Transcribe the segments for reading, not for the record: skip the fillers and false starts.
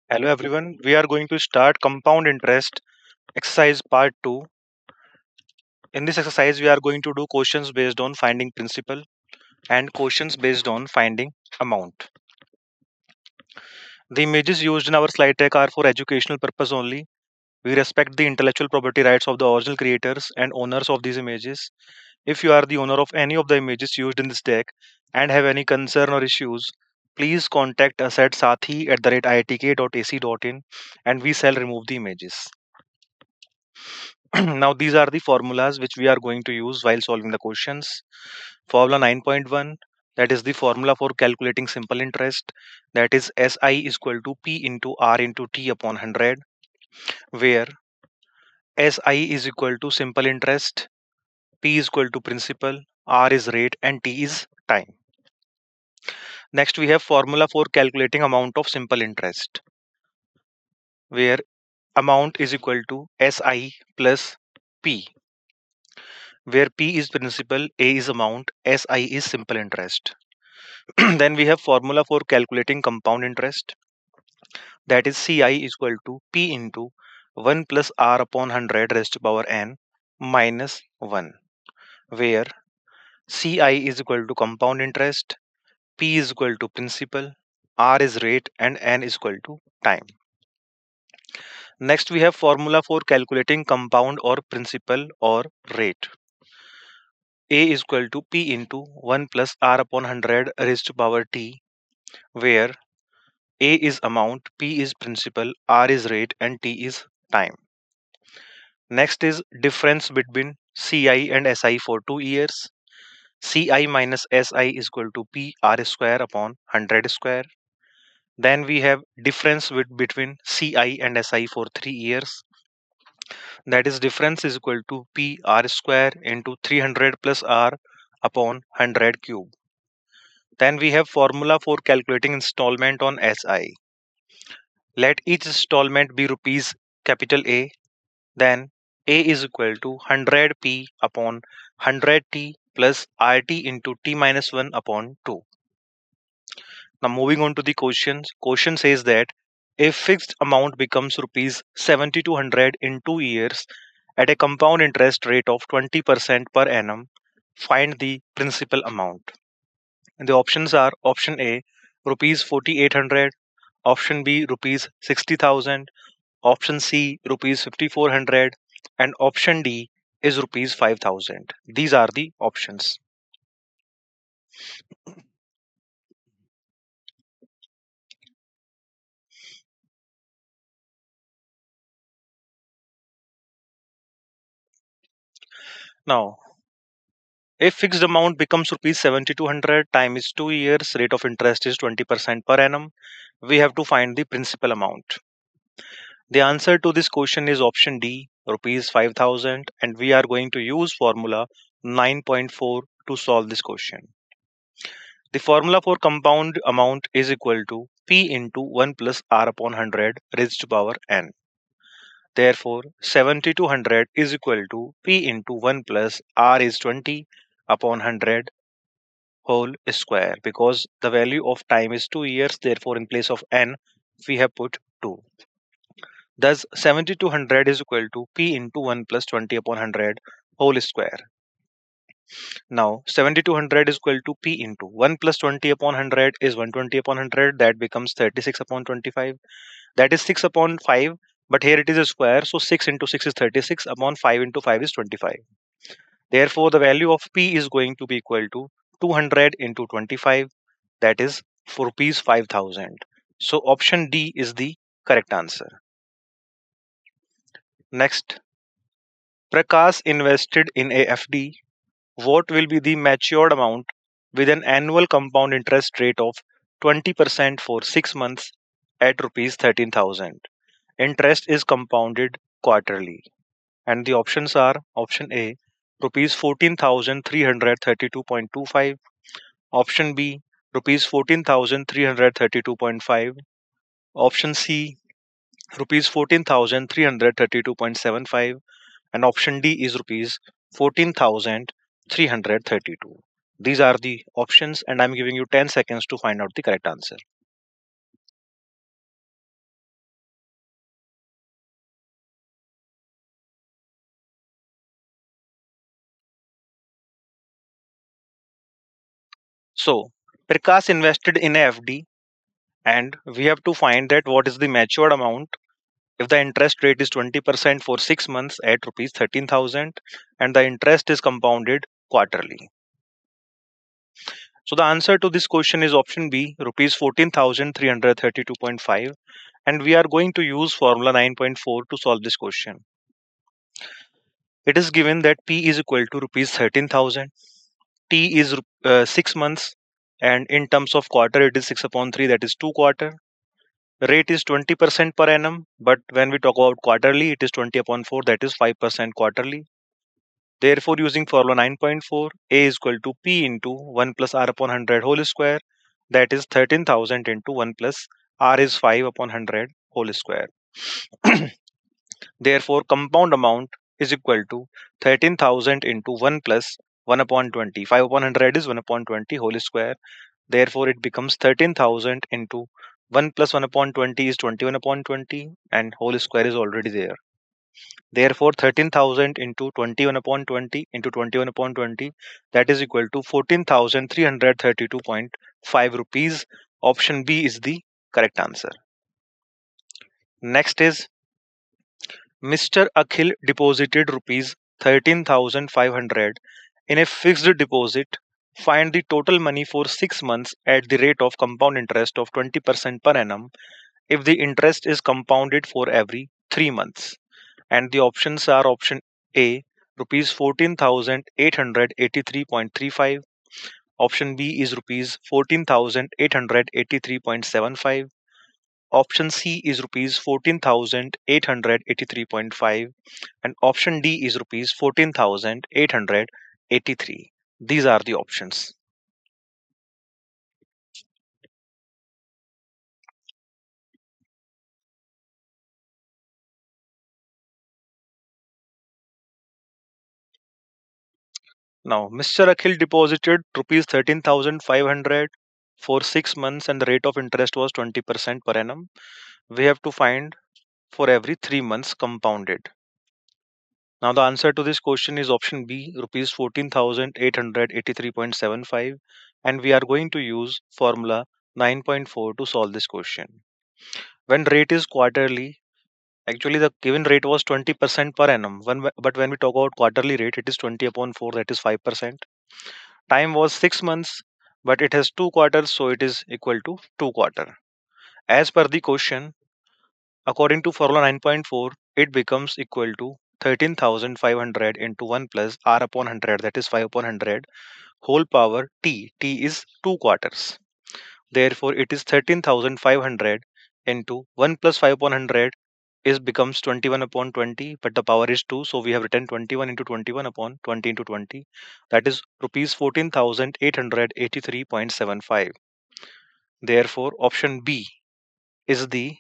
Hello everyone, we are going to start compound interest exercise part 2. In this exercise, we are going to do questions based on finding principal and questions based on finding amount. The images used in our slide deck are for educational purpose only. We respect the intellectual property rights of the original creators and owners of these images. If you are the owner of any of the images used in this deck and have any concern or issues, please contact us at sathi@iitk.ac.in and we shall remove the images. Now, these are the formulas which we are going to use while solving the questions. Formula 9.1, that is the formula for calculating simple interest, that is SI is equal to P into R into T upon 100, where SI is equal to simple interest, P is equal to principal, R is rate, and T is time. Next, we have formula for calculating amount of simple interest, where amount is equal to SI plus P, where P is principal, A is amount, SI is simple interest. Then we have formula for calculating compound interest, that is CI is equal to P into 1 plus R upon 100 raised to power n minus 1, where CI is equal to compound interest, P is equal to principal, R is rate, and n is equal to time. Next, we have formula for calculating compound or principal or rate. A is equal to P into 1 plus R upon 100 raised to power t, where A is amount, P is principal, R is rate, and T is time. Next is difference between CI and SI for 2 years. CI minus SI is equal to P R square upon 100 square. Then we have difference between CI and SI for 3 years. That is difference is equal to P R square into 300 plus R upon 100 cube. Then we have formula for calculating installment on SI. Let each installment be rupees capital A. Then A is equal to 100p upon 100t plus RT into t minus 1 upon 2. Now moving on to the questions. Question says that a fixed amount becomes rupees 7200 in 2 years at a compound interest rate of 20% per annum. Find the principal amount. And the options are option A rupees 4800, option B rupees 60,000, option C rupees 5400, and option D is rupees 5000. These are the options. Now, if fixed amount becomes rupees 7200, time is 2 years, rate of interest is 20% per annum, we have to find the principal amount. The answer to this question is option D, rupees 5000, and we are going to use formula 9.4 to solve this question. The formula for compound amount is equal to P into 1 plus R upon 100 raised to power n. Therefore, 7200 is equal to P into 1 plus R is 20 upon 100 whole square, because the value of time is 2 years. Therefore, in place of n, we have put 2. Thus, 7200 is equal to P into 1 plus 20 upon 100 whole square. Now, 7200 is equal to P into 1 plus 20 upon 100 is 120 upon 100. That becomes 36 upon 25. That is 6 upon 5. But here it is a square. So 6 into 6 is 36 upon 5 into 5 is 25. Therefore, the value of P is going to be equal to 200 into 25. That is for rupees 5000. So option D is the correct answer. Next, Prakash invested in a FD. What will be the matured amount with an annual compound interest rate of 20% for 6 months at rupees 13,000? Interest is compounded quarterly. And the options are option A, rupees 14,332.25, option B, rupees 14,332.5, option C, rupees 14,332.75, and option D is rupees 14,332. These are the options, and I'm giving you 10 seconds to find out the correct answer. So Prakash invested in a FD, and we have to find that what is the matured amount if the interest rate is 20% for 6 months at rupees 13,000 and the interest is compounded quarterly. So the answer to this question is option B, rupees 14,332.5, and we are going to use formula 9.4 to solve this question. It is given that P is equal to rupees 13,000, T is 6 months, and in terms of quarter it is 6 upon 3, that is 2 quarter. Rate is 20% per annum, but when we talk about quarterly it is 20 upon 4, that is 5% quarterly. Therefore, using formula 9.4, A is equal to P into 1 plus R upon 100 whole square, that is 13,000 into 1 plus R is 5 upon 100 whole square. Therefore, compound amount is equal to 13,000 into 1 plus 1 upon 20. 5 upon 100 is 1 upon 20 whole square. Therefore, it becomes 13,000 into 1 plus 1 upon 20 is 21 upon 20, and whole square is already there. Therefore, 13,000 into 21 upon 20 into 21 upon 20, that is equal to 14,332.5 rupees. Option B is the correct answer. Next is Mr. Akhil deposited rupees 13,500 in a fixed deposit. Find the total money for 6 months at the rate of compound interest of 20% per annum if the interest is compounded for every 3 months. And the options are option A, rupees 14,883.35. Option B is rupees 14,883.75. Option C is rupees 14,883.5, and option D is rupees 14,883. These are the options. Now, Mr. Akhil deposited rupees 13,500 for 6 months and the rate of interest was 20% per annum. We have to find for every 3 months compounded. Now the answer to this question is option B, rupees 14,883.75, and we are going to use formula 9.4 to solve this question. When rate is quarterly, actually the given rate was 20% per annum. But when we talk about quarterly rate, it is 20 upon 4, that is 5%. Time was 6 months, but it has 2 quarters, so it is equal to 2 quarter. As per the question, according to formula 9.4, it becomes equal to 13,500 into 1 plus R upon 100, that is 5 upon 100, whole power T. T is 2 quarters. Therefore, it is 13,500 into 1 plus 5 upon 100 is becomes 21 upon 20, but the power is 2. So we have written 21 into 21 upon 20 into 20. That is rupees 14,883.75. Therefore, option B is the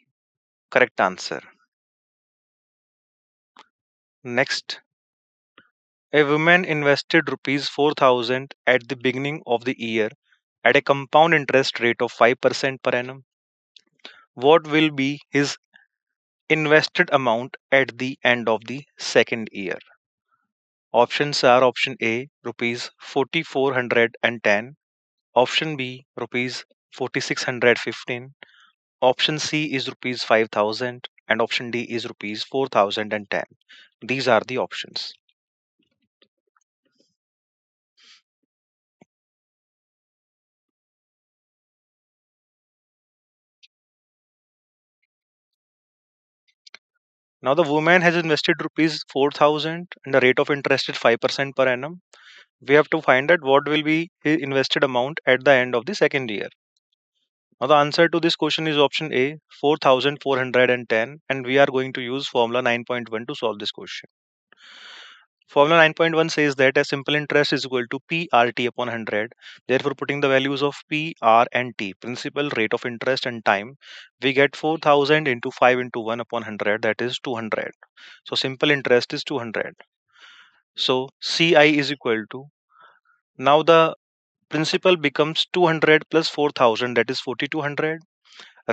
correct answer. Next, a woman invested rupees 4,000 at the beginning of the year at a compound interest rate of 5% per annum. What will be his invested amount at the end of the second year? Options are option A, rupees 4,410, option B, rupees 4,615, option C is rupees 5,000, and option D is rupees 4,010. These are the options. Now the woman has invested rupees 4,000 and the rate of interest is 5% per annum. We have to find out what will be his invested amount at the end of the second year. Now the answer to this question is option A, 4,410, and we are going to use formula 9.1 to solve this question. Formula 9.1 says that a simple interest is equal to PRT upon 100. Therefore, putting the values of P, R, and T, principal, rate of interest, and time, we get 4,000 into 5 into 1 upon 100, that is 200. So, simple interest is 200. So, CI is equal to, now the principal becomes 200 plus 4,000, that is 4,200.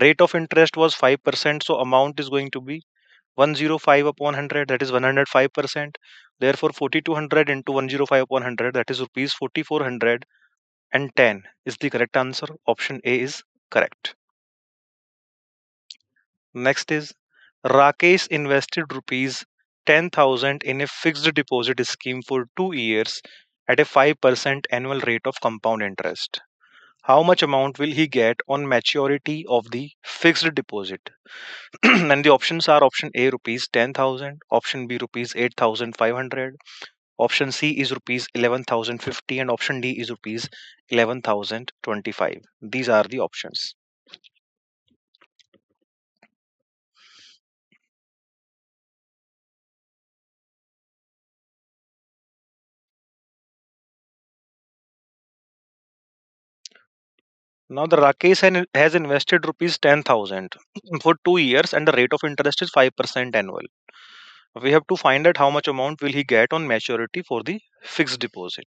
Rate of interest was 5%, so amount is going to be 105 upon 100, that is 105%. Therefore, 4,200 into 105 upon 100, that is rupees 4,400, and 10 is the correct answer. Option A is correct. Next is Rakesh invested rupees 10,000 in a fixed deposit scheme for 2 years at a 5% annual rate of compound interest. How much amount will he get on maturity of the fixed deposit? And the options are option A rupees 10,000, option B rupees 8,500, option C is rupees 11,050, and option D is rupees 11,025. These are the options. Now the has invested rupees 10,000 for 2 years and the rate of interest is 5% annual. We have to find out how much amount will he get on maturity for the fixed deposit.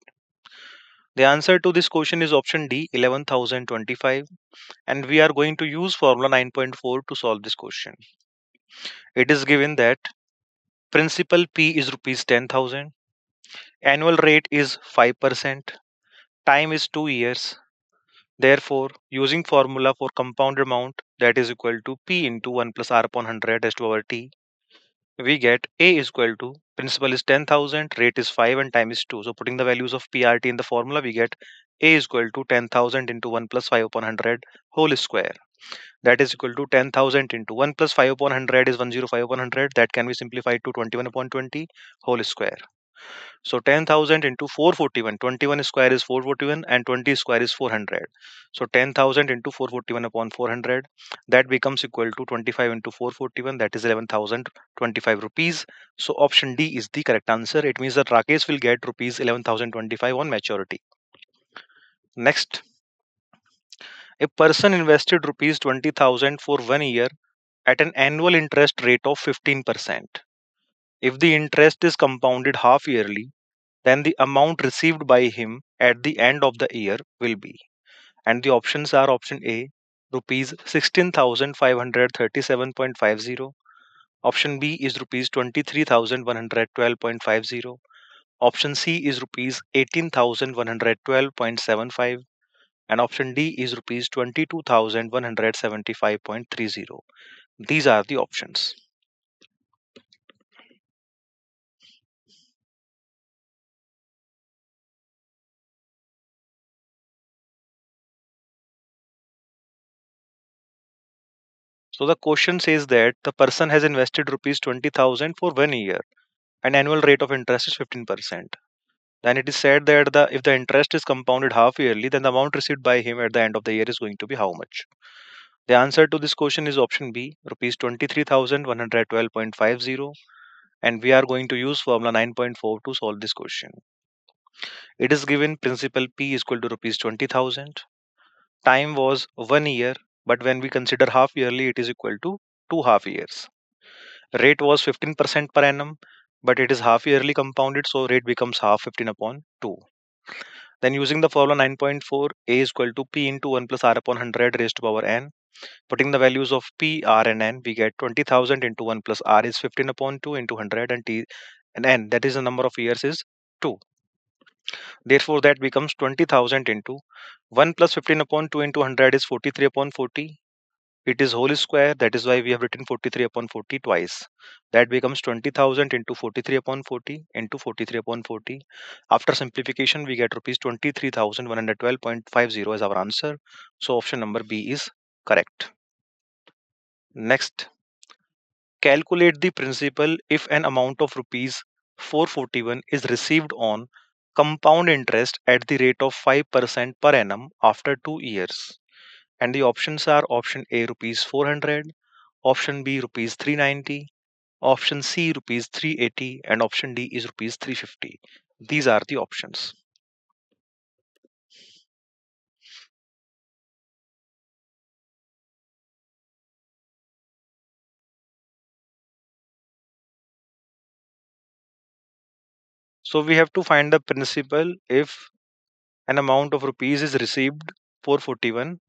The answer to this question is option D, 11,025, and we are going to use formula 9.4 to solve this question. It is given that principal P is rupees 10,000, annual rate is 5%, time is 2 years. Therefore, using formula for compound amount, that is equal to P into 1 plus R upon 100 as to our T, we get A is equal to principal is 10,000, rate is 5 and time is 2. So putting the values of PRT in the formula, we get A is equal to 10,000 into 1 plus 5 upon 100 whole square. That is equal to 10,000 into 1 plus 5 upon 100 is 105 upon 100. That can be simplified to 21 upon 20 whole square. So 10,000 into 441. 21 square is 441 and 20 square is 400. So 10,000 into 441 upon 400. That becomes equal to 25 into 441. That is 11,025 rupees. So option D is the correct answer. It means that Rakesh will get rupees 11,025 on maturity. Next, a person invested rupees 20,000 for 1 year at an annual interest rate of 15%. If the interest is compounded half yearly, then the amount received by him at the end of the year will be. And the options are option A, rupees 16,537.50. Option B is rupees 23,112.50. Option C is rupees 18,112.75. And option D is rupees 22,175.30. These are the options. So the question says that the person has invested rupees 20,000 for 1 year and annual rate of interest is 15%. Then it is said that if the interest is compounded half yearly, then the amount received by him at the end of the year is going to be how much? The answer to this question is option B, rupees 23,112.50, and we are going to use formula 9.4 to solve this question. It is given principal P is equal to rupees 20,000. Time was 1 year, but when we consider half yearly, it is equal to 2 half years. Rate was 15% per annum, but it is half yearly compounded, so rate becomes half 15 upon 2. Then using the formula 9.4, A is equal to P into 1 plus R upon 100 raised to power n. Putting the values of P, R and N, we get 20,000 into 1 plus R is 15 upon 2 into 100 and T and N, that is the number of years, is 2. Therefore, that becomes 20,000 into 1 plus 15 upon 2 into 100 is 43 upon 40. It is whole square, that is why we have written 43 upon 40 twice. That becomes 20,000 into 43 upon 40 into 43 upon 40. After simplification, we get rupees 23,112.50 as our answer. So option number B is correct. Next, calculate the principal if an amount of rupees 441 is received on compound interest at the rate of 5% per annum after 2 years. And the options are option A rupees 400, option B rupees 390, option C rupees 380, and option D is rupees 350. These are the options. So we have to find the principal if an amount of rupees is received 441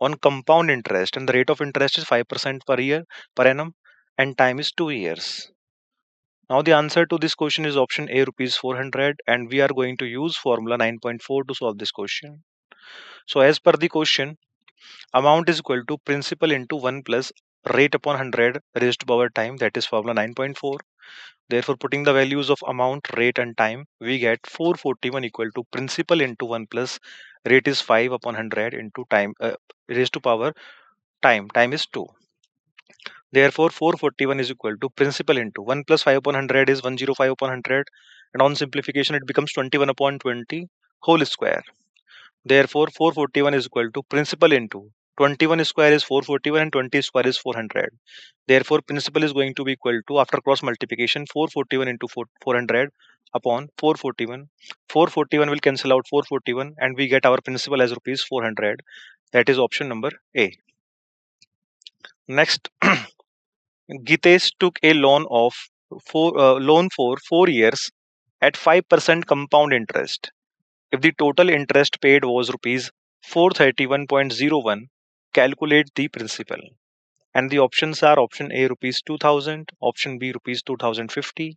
on compound interest and the rate of interest is 5% per year per annum and time is 2 years. Now the answer to this question is option A rupees 400, and we are going to use formula 9.4 to solve this question. So as per the question, amount is equal to principal into 1 plus rate upon 100 raised to power time, that is formula 9.4. Therefore, putting the values of amount, rate and time, we get 441 equal to principal into 1 plus rate is 5 upon 100 into time raised to power time. Time is 2. Therefore, 441 is equal to principal into 1 plus 5 upon 100 is 105 upon 100. And on simplification, it becomes 21 upon 20 whole square. Therefore, 441 is equal to principal into 21 square is 441 and 20 square is 400. Therefore, principal is going to be equal to, after cross multiplication, 441 into 400 upon 441. 441 will cancel out 441 and we get our principal as rupees 400. That is option number A. Next, Gitesh took a loan for 4 years at 5% compound interest. If the total interest paid was rupees 431.01, calculate the principal. And the options are option A rupees 2000, option B rupees 2050,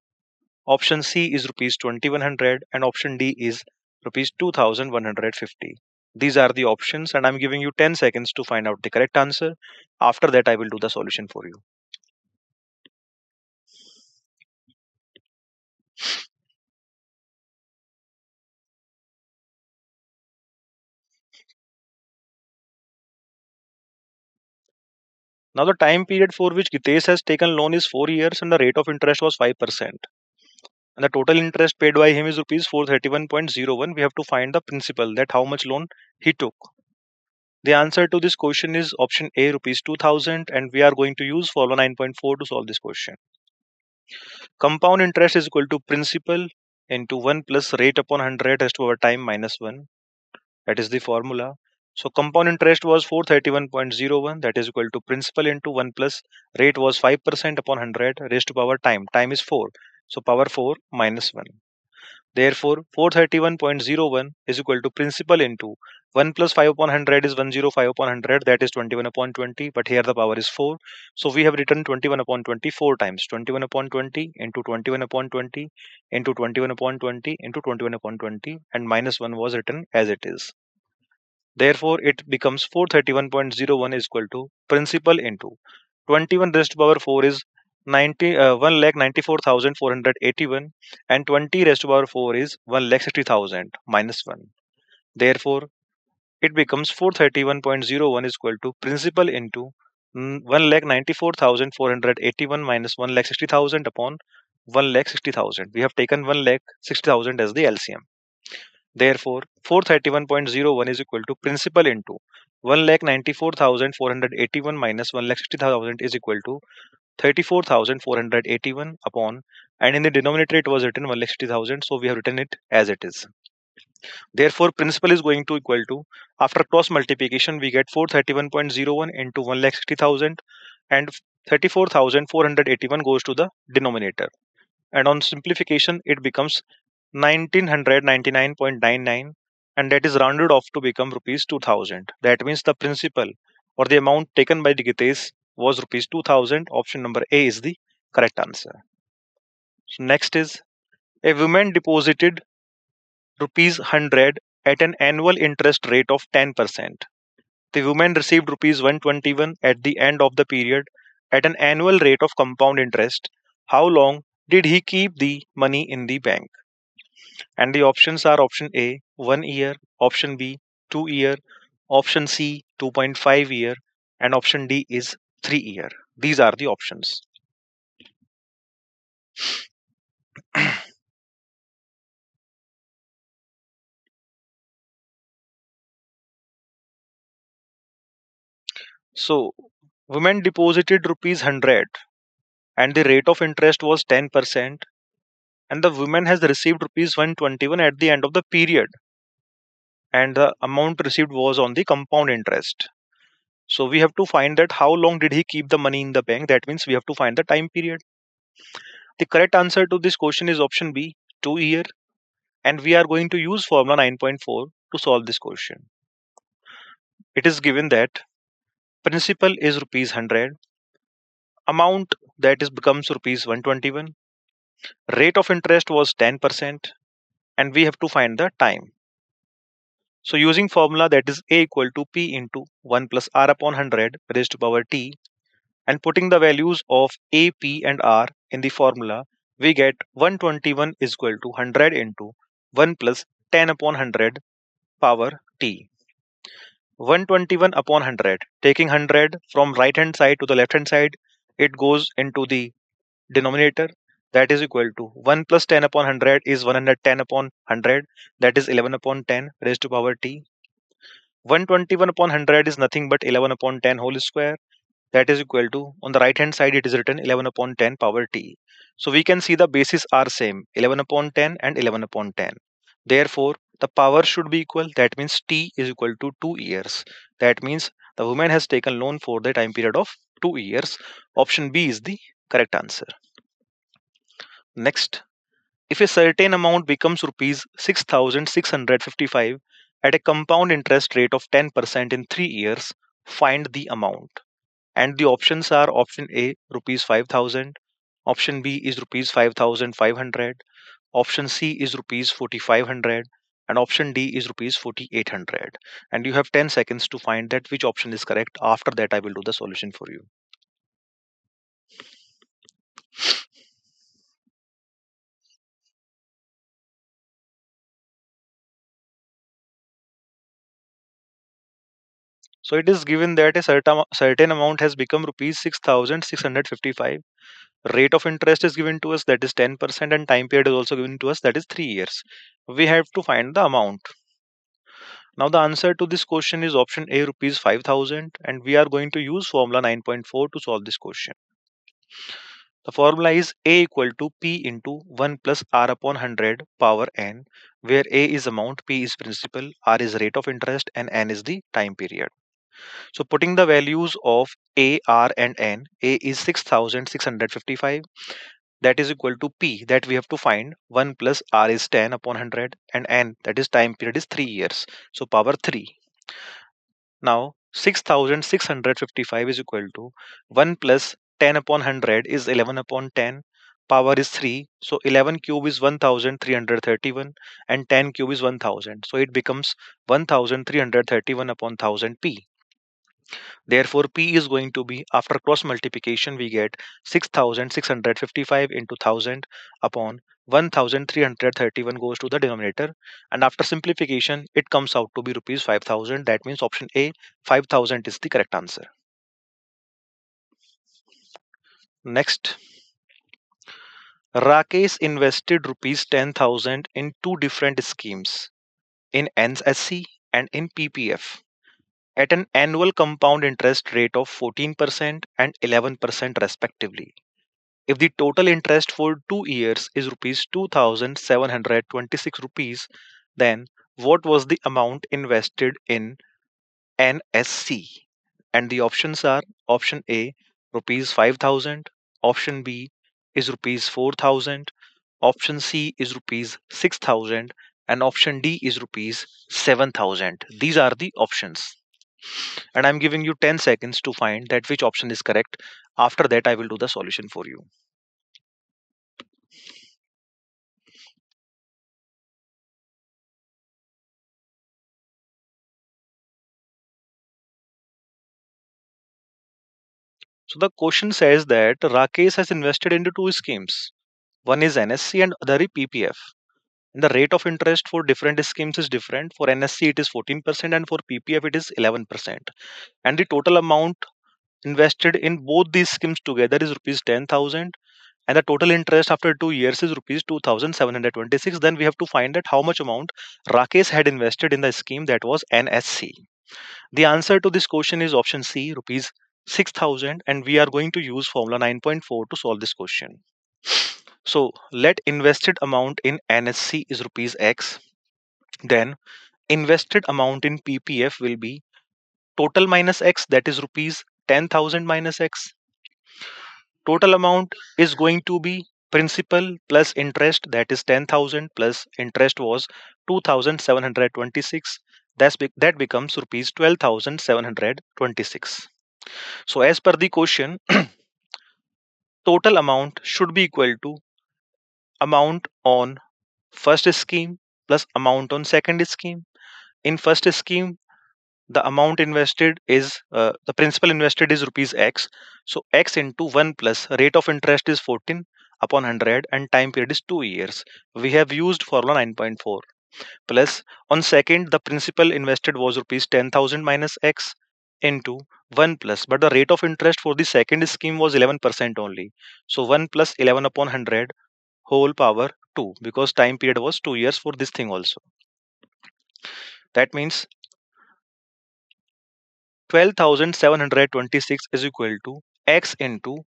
option C is rupees 2100, and option D is rupees 2150. These are the options, and I'm giving you 10 seconds to find out the correct answer. After that, I will do the solution for you. Now, the time period for which Gitesh has taken loan is 4 years and the rate of interest was 5%. And the total interest paid by him is rupees 431.01. We have to find the principal, that how much loan he took. The answer to this question is option A rupees 2000, and we are going to use formula 9.4 to solve this question. Compound interest is equal to principal into 1 plus rate upon 100 raised to power time minus 1. That is the formula. So compound interest was 431.01, that is equal to principal into 1 plus rate was 5% upon 100 raised to power time. Time is 4. So power 4 minus 1. Therefore, 431.01 is equal to principal into 1 plus 5 upon 100 is 105 upon 100, that is 21 upon 20, but here the power is 4. So we have written 21 upon 20 4 times. 21 upon 20 into 21 upon 20 into 21 upon 20 into 21 upon 20, and minus 1 was written as it is. Therefore, it becomes 431.01 is equal to principal into 21 raised to power 4 is 1,94,481, and 20 raised to power 4 is 1,60,000 minus 1. Therefore, it becomes 431.01 is equal to principal into 1,94,481 minus 1,60,000 upon 1,60,000. We have taken 1,60,000 as the LCM. Therefore, 431.01 is equal to principal into 1,94,481 minus 1,60,000 is equal to 34,481 upon, and in the denominator it was written 1,60,000, so we have written it as it is. Therefore, principal is going to equal to, after cross multiplication, we get 431.01 into 1,60,000, and 34,481 goes to the denominator. And on simplification, it becomes 1999.99, and that is rounded off to become rupees 2000. That means the principal or the amount taken by the Gitesh was rupees 2000. Option number A is the correct answer. So next is, a woman deposited rupees 100 at an annual interest rate of 10%. The woman received rupees 121 at the end of the period at an annual rate of compound interest. How long did he keep the money in the bank? And the options are option A 1 year, option B 2 year, option C 2.5 year, and option D is 3 year. These are the options. So, women deposited rupees 100 and the rate of interest was 10%, and the woman has received rupees 121 at the end of the period, and the amount received was on the compound interest. So we have to find that how long did he keep the money in the bank. That means we have to find the time period. The correct answer to this question is option B 2 year, and we are going to use formula 9.4 to solve this question. It is given that principal is rupees 100, amount that is becomes rupees 121, rate of interest was 10%, and we have to find the time. So using formula that is A equal to P into 1 plus R upon 100 raised to power T, and putting the values of A, P and R in the formula, we get 121 is equal to 100 into 1 plus 10 upon 100 power T. 121 upon 100, taking 100 from right hand side to the left hand side, it goes into the denominator, that is equal to 1 plus 10 upon 100 is 110 upon 100, that is 11 upon 10 raised to power T. 121 upon 100 is nothing but 11 upon 10 whole square, that is equal to, on the right hand side it is written 11 upon 10 power T. So we can see the bases are same, 11 upon 10 and 11 upon 10. Therefore the power should be equal, that means T is equal to 2 years. That means the woman has taken loan for the time period of 2 years. Option B is the correct answer. Next, if a certain amount becomes rupees 6,655 at a compound interest rate of 10% in 3 years, find the amount. And the options are: option A rupees 5,000, option B is rupees 5,500, option C is rupees 4,500, and option D is rupees 4,800. And you have 10 seconds to find that which option is correct. After that I will do the solution for you. So it is given that a certain amount has become rupees 6,655. Rate of interest is given to us, that is 10%, and time period is also given to us, that is 3 years. We have to find the amount. Now the answer to this question is option A rupees 5,000, and we are going to use formula 9.4 to solve this question. The formula is A equal to P into 1 plus R upon 100 power n, where A is amount, P is principal, R is rate of interest, and n is the time period. So putting the values of A, R and N, A is 6,655, that is equal to P, that we have to find, 1 plus R is 10 upon 100, and N, that is time period, is 3 years. So power 3. Now 6,655 is equal to 1 plus 10 upon 100 is 11 upon 10. Power is 3. So 11 cube is 1,331 and 10 cube is 1,000. So it becomes 1,331 upon 1000 P. Therefore, P is going to be, after cross multiplication, we get 6,655 into 1000 upon 1,331 goes to the denominator. And after simplification, it comes out to be rupees 5,000. That means option A, 5,000 is the correct answer. Next, Rakesh invested rupees 10,000 in two different schemes, in NSC and in PPF, at an annual compound interest rate of 14% and 11% respectively. If the total interest for 2 years is rupees 2,726 rupees, then what was the amount invested in NSC? And the options are: option A rupees 5,000, option B is rupees 4,000, option C is rupees 6,000, and option D is rupees 7,000. These are the options. And I'm giving you 10 seconds to find that which option is correct. After that I will do the solution for you. So the question says that Rakesh has invested into two schemes. One is NSC and other is PPF. And the rate of interest for different schemes is different. For NSC it is 14% and for PPF it is 11%. And the total amount invested in both these schemes together is rupees 10,000, and the total interest after 2 years is rupees 2,726. Then we have to find that how much amount Rakesh had invested in the scheme that was NSC. The answer to this question is option C, rupees 6,000, and we are going to use formula 9.4 to solve this question. So let invested amount in NSC is rupees X, then invested amount in PPF will be total minus X, that is rupees 10,000 minus X. Total amount is going to be principal plus interest, that is 10,000 plus interest was 2,726. That becomes rupees 12,726. So as per the question, total amount should be equal to amount on first scheme plus amount on second scheme. In first scheme, the amount invested is the principal invested is rupees x, so x into 1 plus rate of interest is 14 upon 100 and time period is 2 years. We have used formula 9.4. Plus on second, the principal invested was rupees 10,000 minus x into 1 plus, but the rate of interest for the second scheme was 11% only, so 1 plus 11 upon 100 whole power 2, because time period was 2 years for this thing also. That means 12,726 is equal to x into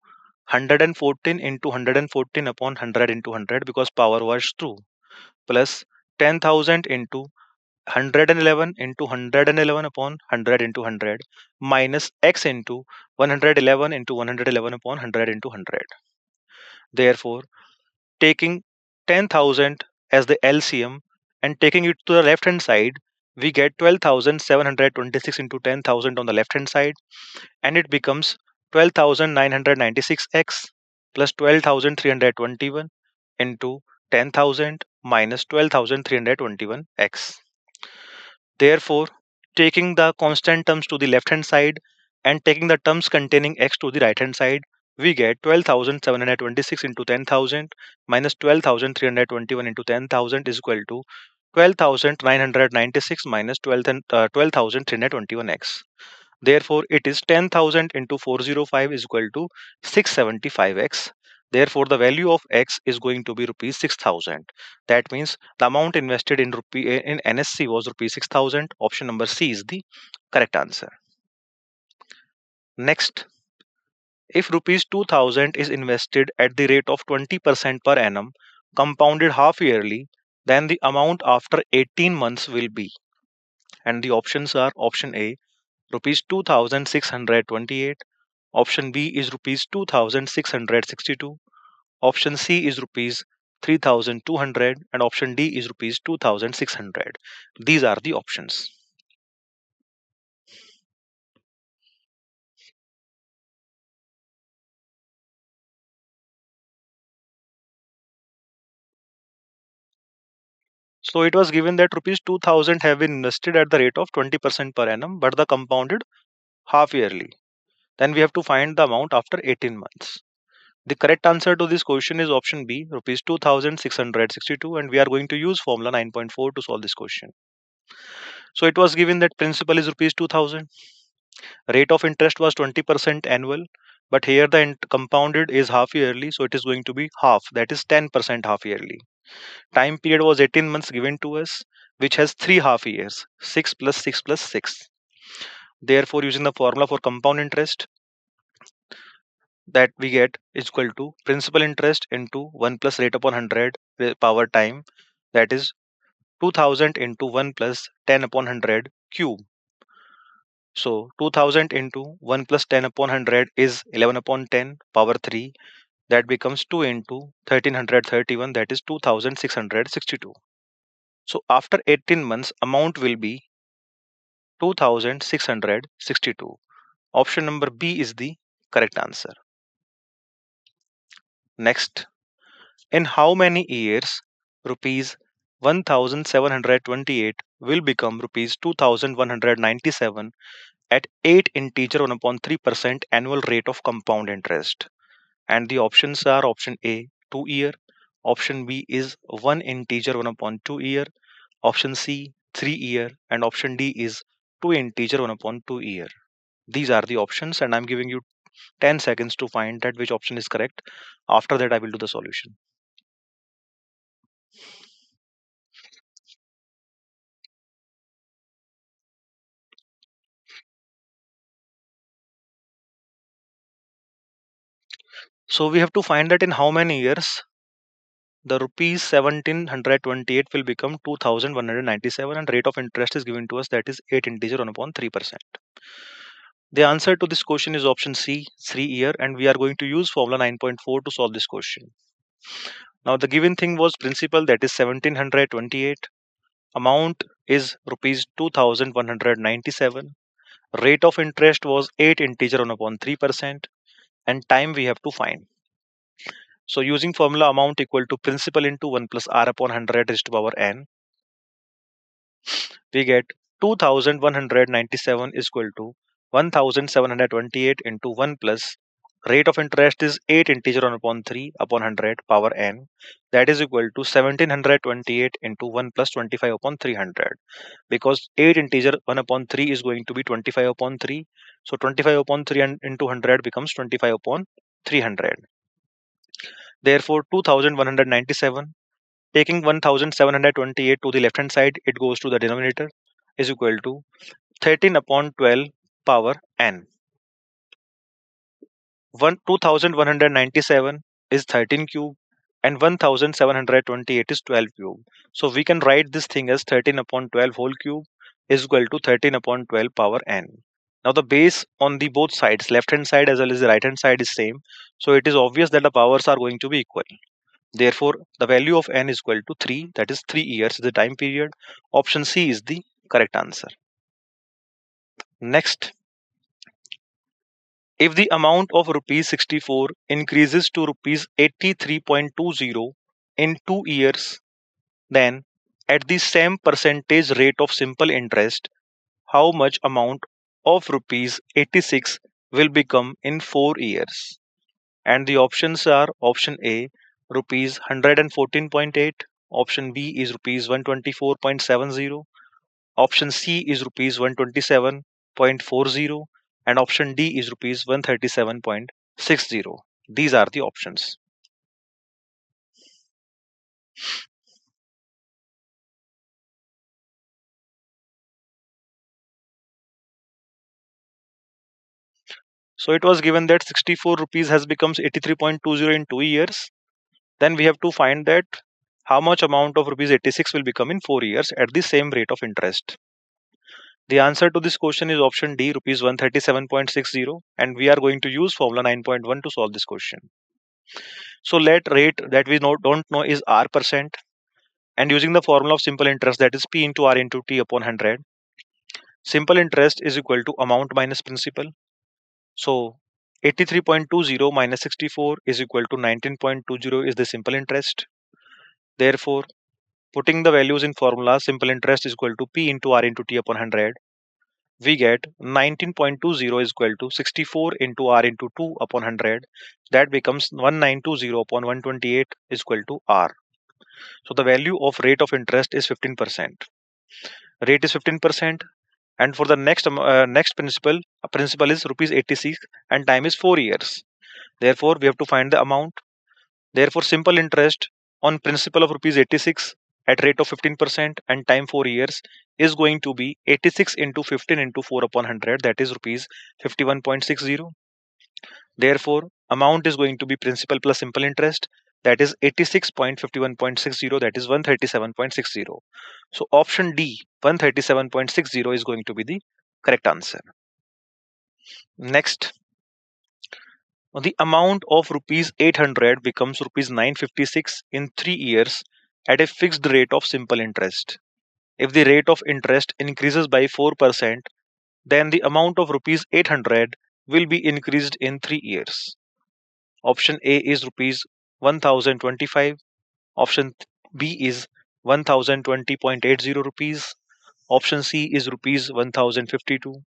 114 into 114 upon 100 into 100, because power was 2, plus 10,000 into 111 into 111 upon 100 into 100, minus x into 111 into 111 upon 100 into 100. Therefore, taking 10,000 as the LCM and taking it to the left hand side, we get 12,726 into 10,000 on the left hand side, and it becomes 12,996x plus 12,321 into 10,000 minus 12,321x. Therefore, taking the constant terms to the left hand side and taking the terms containing x to the right hand side, we get 12,726 into 10,000 minus 12,321 into 10,000 is equal to 12,996 minus 12,321x. Therefore, it is 10,000 into 405 is equal to 675x. Therefore, the value of x is going to be rupees 6,000. That means the amount invested in NSC was rupees 6,000. Option number C is the correct answer. Next, if rupees 2,000 is invested at the rate of 20% per annum, compounded half yearly, then the amount after 18 months will be. And the options are option A, rupees 2,628. Option B is rupees 2,662. Option C is rupees 3,200 and option D is rupees 2,600. These are the options. So it was given that rupees 2,000 have been invested at the rate of 20% per annum, but the compounded half yearly. Then we have to find the amount after 18 months. The correct answer to this question is option B, rupees 2,662, and we are going to use formula 9.4 to solve this question. So it was given that principal is rupees 2,000. Rate of interest was 20% annual, but here the compounded is half yearly, so it is going to be half, that is 10% half yearly. Time period was 18 months given to us, which has 3 half years, 6 plus 6 plus 6. Therefore, using the formula for compound interest, that we get is equal to principal interest into 1 plus rate upon 100 power time, that is 2,000 into 1 plus 10 upon 100 cube. So 2,000 into 1 plus 10 upon 100 is 11 upon 10 power 3. That becomes 2 into 1331, that is 2,662. So after 18 months, amount will be 2,662. Option number B is the correct answer. Next, in how many years rupees 1,728 will become rupees 2,197 at 8 integer 1 upon 3% annual rate of compound interest? And the options are option A 2 year, option B is 1 integer 1 upon 2 year, option C 3 year, and option D is 2 integer 1 upon 2 year. These are the options, and I'm giving you 10 seconds to find that which option is correct. After that, I will do the solution. So we have to find that in how many years the rupees 1728 will become 2197, and rate of interest is given to us, that is 8 integer 1 upon 3%. The answer to this question is option C 3 year, and we are going to use formula 9.4 to solve this question. Now the given thing was principal, that is 1728. Amount is rupees 2197. Rate of interest was 8 integer 1 upon 3%, and time we have to find. So using formula amount equal to principal into 1 plus r upon 100 raised to power n, we get 2197 is equal to 1728 into 1 plus rate of interest is 8 integer 1 upon 3 upon 100 power n, that is equal to 1728 into 1 plus 25 upon 300, because 8 integer 1 upon 3 is going to be 25 upon 3, so 25 upon 3 into 100 becomes 25 upon 300. Therefore 2197, taking 1728 to the left hand side, it goes to the denominator, is equal to 13 upon 12 power n. 2197 is 13 cube and 1728 is 12 cube. So we can write this thing as 13 upon 12 whole cube is equal to 13 upon 12 power n. Now the base on the both sides, left hand side as well as the right hand side, is same. So it is obvious that the powers are going to be equal. Therefore, the value of n is equal to 3, that is 3 years is the time period. Option C is the correct answer. Next, if the amount of rupees 64 increases to rupees 83.20 in 2 years, then at the same percentage rate of simple interest, how much amount of rupees 86 will become in 4 years? And the options are: option A, rupees 114.8, option B is rupees 124.70, option C is rupees 127.40, and option D is rupees 137.60. These are the options. So it was given that 64 rupees has becomes 83.20 in 2 years. Then we have to find that how much amount of rupees 86 will become in 4 years at the same rate of interest. The answer to this question is option D, rupees 137.60, and we are going to use formula 9.1 to solve this question. So let rate that we don't know is R percent, and using the formula of simple interest, that is P into R into T upon 100, simple interest is equal to amount minus principal. So 83.20 minus 64 is equal to 19.20 is the simple interest. Therefore, putting the values in formula, simple interest is equal to P into R into T upon 100. We get 19.20 is equal to 64 into R into 2 upon 100. That becomes 1920 upon 128 is equal to R. So the value of rate of interest is 15%. Rate is 15%. And for the next principal, principal is rupees 86 and time is 4 years. Therefore, we have to find the amount. Therefore, simple interest on principal of rupees 86 at rate of 15% and time 4 years is going to be 86 into 15 into 4 upon 100, that is rupees 51.60. Therefore, amount is going to be principal plus simple interest, that is 86.51.60, that is 137.60. So option D, 137.60 is going to be the correct answer. Next, the amount of rupees 800 becomes rupees 956 in 3 years at a fixed rate of simple interest. If the rate of interest increases by 4%, then the amount of rupees 800 will be increased in 3 years. Option A is rupees 1025, option B is 1020.80 rupees, option C is rupees 1052,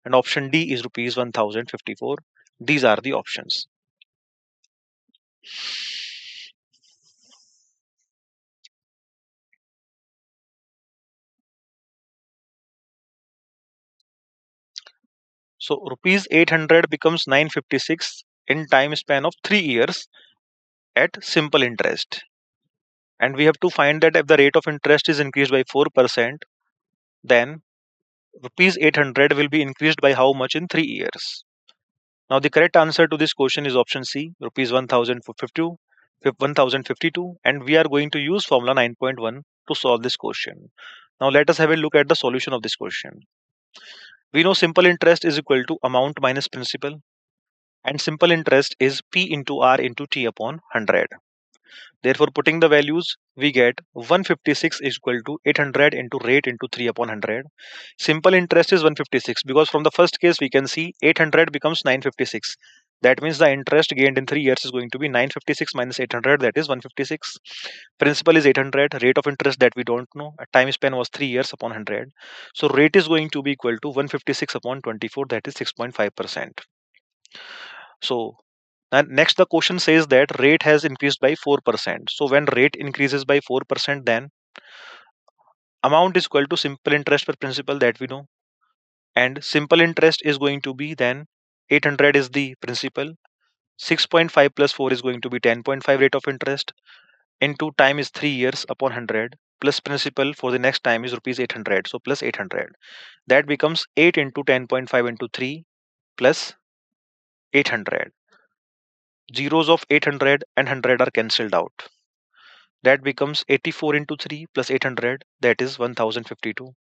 and option D is rupees 1054. These are the options. So rupees 800 becomes 956 in time span of 3 years at simple interest. And we have to find that if the rate of interest is increased by 4%, then rupees 800 will be increased by how much in 3 years? Now the correct answer to this question is option C, rupees 1052, and we are going to use formula 9.1 to solve this question. Now let us have a look at the solution of this question. We know simple interest is equal to amount minus principal, and simple interest is P into R into T upon 100. Therefore, putting the values, we get 156 is equal to 800 into rate into 3 upon 100. Simple interest is 156 because from the first case we can see 800 becomes 956. That means the interest gained in 3 years is going to be 956 minus 800, that is 156. Principal is 800. Rate of interest that we don't know. A time span was 3 years upon 100. So rate is going to be equal to 156 upon 24, that is 6.5%. So next the question says that rate has increased by 4%. So when rate increases by 4%, then amount is equal to simple interest per principal, that we know. And simple interest is going to be then 800 is the principal. 6.5 plus 4 is going to be 10.5 rate of interest, into time is 3 years upon 100, plus principal for the next time is rupees 800, so plus 800. That becomes 8 into 10.5 into 3 plus 800. Zeros of 800 and 100 are cancelled out. That becomes 84 into 3 plus 800, that is 1052.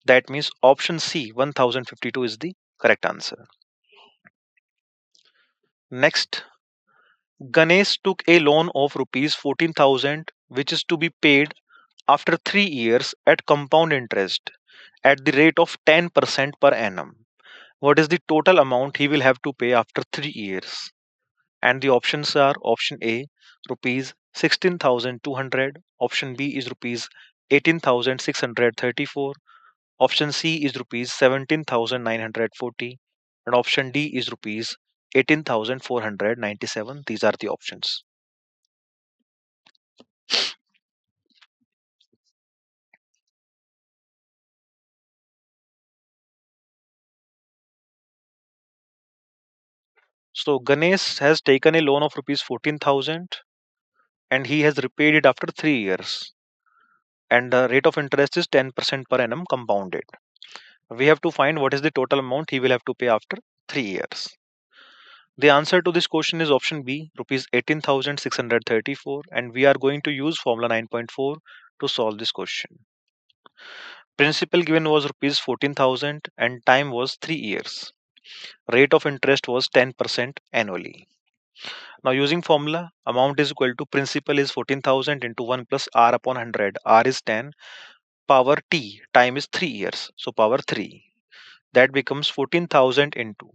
That means option C, 1052, is the correct answer. Next, Ganesh took a loan of rupees 14,000 which is to be paid after 3 years at compound interest at the rate of 10% per annum. What is the total amount he will have to pay after 3 years? And the options are: option A, rupees 16,200; option B is rupees 18,634; option C is rupees 17,940; and option D is rupees 18,497. These are the options. So Ganesh has taken a loan of rupees 14,000 and he has repaid it after 3 years, and the rate of interest is 10% per annum compounded. We have to find what is the total amount he will have to pay after 3 years. The answer to this question is option B, rupees 18,634, and we are going to use formula 9.4 to solve this question. Principal given was rupees 14,000 and time was 3 years. Rate of interest was 10% annually. Now using formula, amount is equal to principal is 14,000 into 1 plus r upon 100. R is 10. Power t, time is 3 years. So power 3. That becomes 14,000 into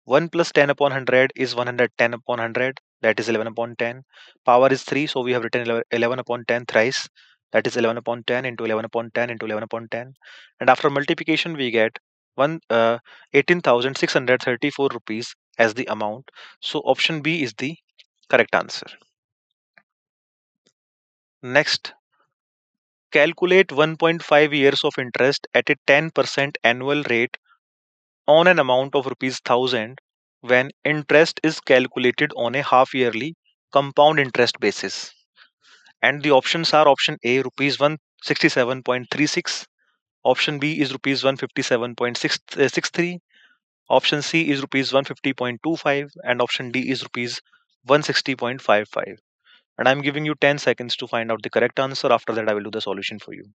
1 plus 10 upon 100 is 110 upon 100. That is 11 upon 10. Power is 3. So we have written 11 upon 10 thrice. That is 11 upon 10 into 11 upon 10 into 11 upon 10. And after multiplication, we get 18,634 rupees as the amount. So option B is the correct answer. Next, calculate 1.5 years of interest at a 10% annual rate on an amount of rupees 1000 when interest is calculated on a half yearly compound interest basis. And the options are: option A, rupees 167.36; option B is rupees 157.63; option C is rupees 150.25; and option D is rupees 160.55. And I'm giving you 10 seconds to find out the correct answer. After that, I will do the solution for you.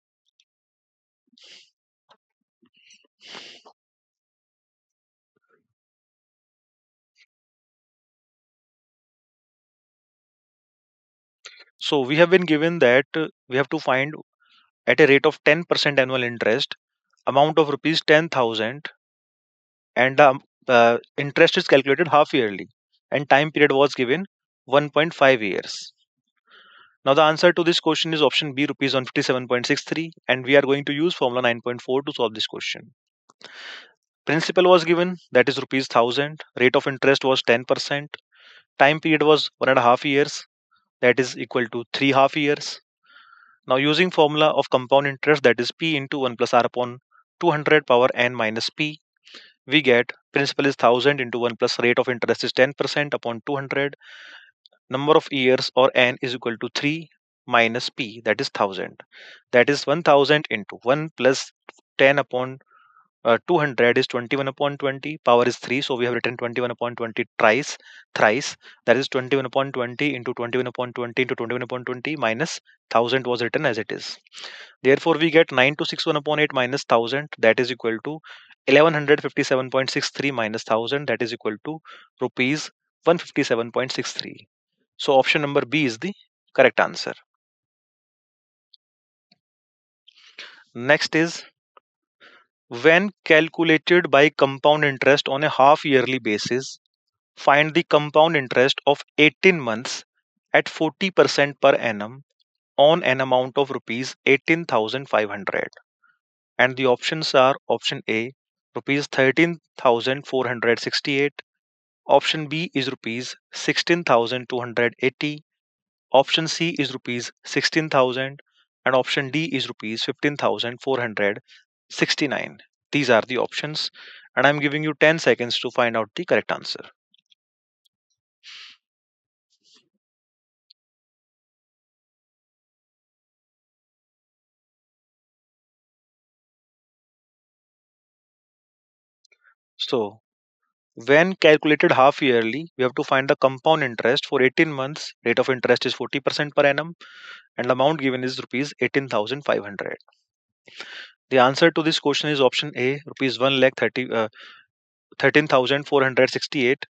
So we have been given that we have to find at a rate of 10% annual interest amount of rupees 10,000, and the interest is calculated half yearly and time period was given 1.5 years. Now the answer to this question is option B, rupees 157.63, and we are going to use formula 9.4 to solve this question. Principal was given, that is rupees 1000. Rate of interest was 10%. Time period was 1.5 years, that is equal to 3 half years. Now using formula of compound interest, that is P into 1 plus R upon 200 power n minus P, we get principal is 1000 into 1 plus rate of interest is 10% upon 200. Number of years, or n, is equal to 3 minus P, that is 1000. That is 1000 into 1 plus 10 upon 200 is 21 upon 20. Power is 3, so we have written 21 upon 20 thrice. That is 21 upon 20 into 21 upon 20 into 21 upon 20 minus 1000 was written as it is. Therefore, we get 9261 upon 8 minus 1000, that is equal to 1157.63 minus 1000, that is equal to rupees 157.63. So option number B is the correct answer. Next is, when calculated by compound interest on a half yearly basis, Find the compound interest of 18 months at 40% per annum on an amount of rupees 18,500. And the options are option A, rupees 13,468. Option B is rupees 16,280. Option C is rupees 16,000. And option D is rupees 15,469. These are the options. And I'm giving you 10 seconds to find out the correct answer. So, when calculated half yearly, we have to find the compound interest for 18 months. Rate of interest is 40% per annum, and the amount given is rupees 18,500. The answer to this question is option A, rupees 1 lakh 13,468,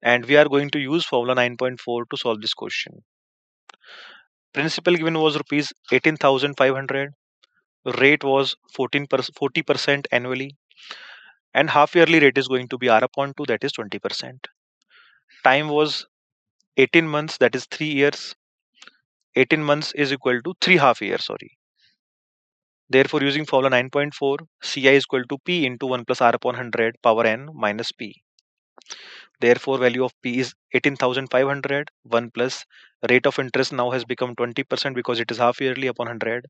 and we are going to use formula 9.4 to solve this question. Principal given was rupees 18,500, rate was 40% annually, and half yearly rate is going to be R upon 2, that is 20%. Time was 18 months, that is 3 years. 18 months is equal to 3 half years, sorry. Therefore, using formula 9.4, Ci is equal to P into 1 plus R upon 100 power n minus P. Therefore, value of P is 18,500. 1 plus rate of interest now has become 20% because it is half yearly upon 100.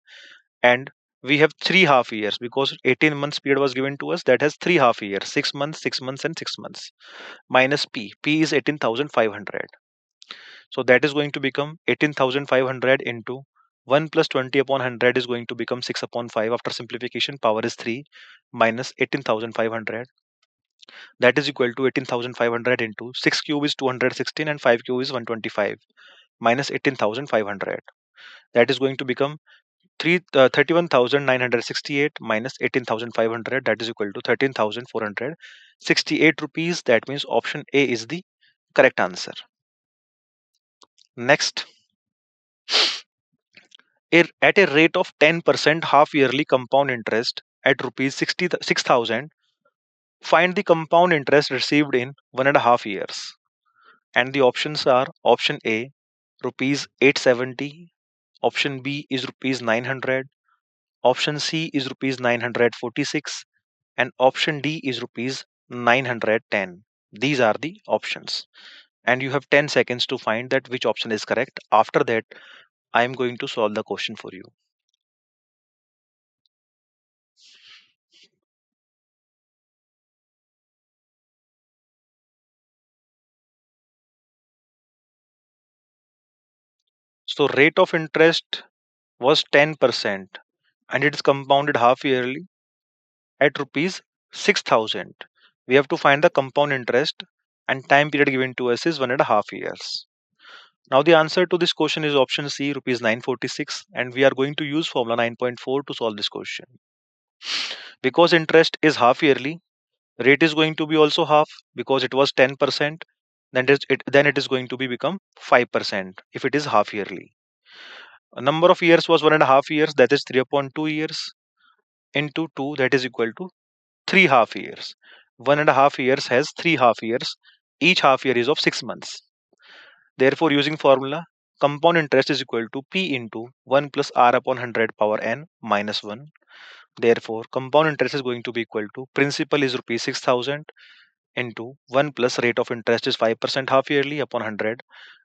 And we have 3 half years because 18 months period was given to us, that has 3 half years, 6 months, 6 months, and 6 months. Minus P. P is 18,500. So that is going to become 18,500 into 1 plus 20 upon 100 is going to become 6 upon 5. After simplification, power is 3 minus 18,500. That is equal to 18,500 into 6 cube is 216 and 5 cube is 125 minus 18,500. That is going to become 31,968 minus 18,500. That is equal to 13,468 rupees. That means option A is the correct answer. Next, at a rate of 10% half yearly compound interest at rupees 66,000, find the compound interest received in 1.5 years. And the options are option A, rupees 870, option B is rupees 900, option C is rupees 946, and option D is rupees 910. These are the options. And you have 10 seconds to find that which option is correct. After that, I am going to solve the question for you. So rate of interest was 10% and it is compounded half yearly at rupees 6,000. We have to find the compound interest and time period given to us is 1.5 years. Now the answer to this question is option C, rupees 946, and we are going to use formula 9.4 to solve this question. Because interest is half yearly, rate is going to be also half because it was 10%, then it is going to be become 5% if it is half yearly. A number of years was 1.5 years, that is 3.2 years into 2, that is equal to 3 half years. 1.5 years has 3 half years. Each half year is of 6 months. Therefore, using formula, compound interest is equal to P into 1 plus R upon 100 power n minus 1. Therefore, compound interest is going to be equal to principal is rupees 6,000 into 1 plus rate of interest is 5% half yearly upon 100,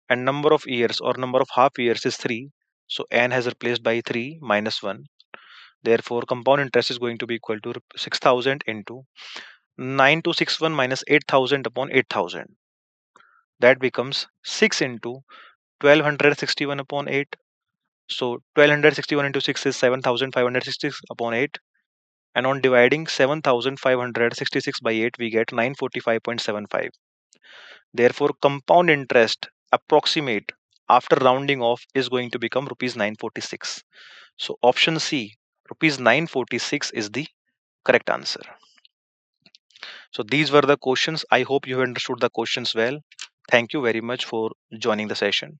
and number of years or number of half years is 3. So n has replaced by 3 minus 1. Therefore, compound interest is going to be equal to 6,000 into 9261 minus 8,000 upon 8,000. That becomes 6 into 1261 upon 8. So 1261 into 6 is 7,566 upon 8. And on dividing 7,566 by 8, we get 945.75. Therefore, compound interest approximate after rounding off is going to become rupees 946. So option C, rupees 946 is the correct answer. So these were the questions. I hope you have understood the questions well. Thank you very much for joining the session.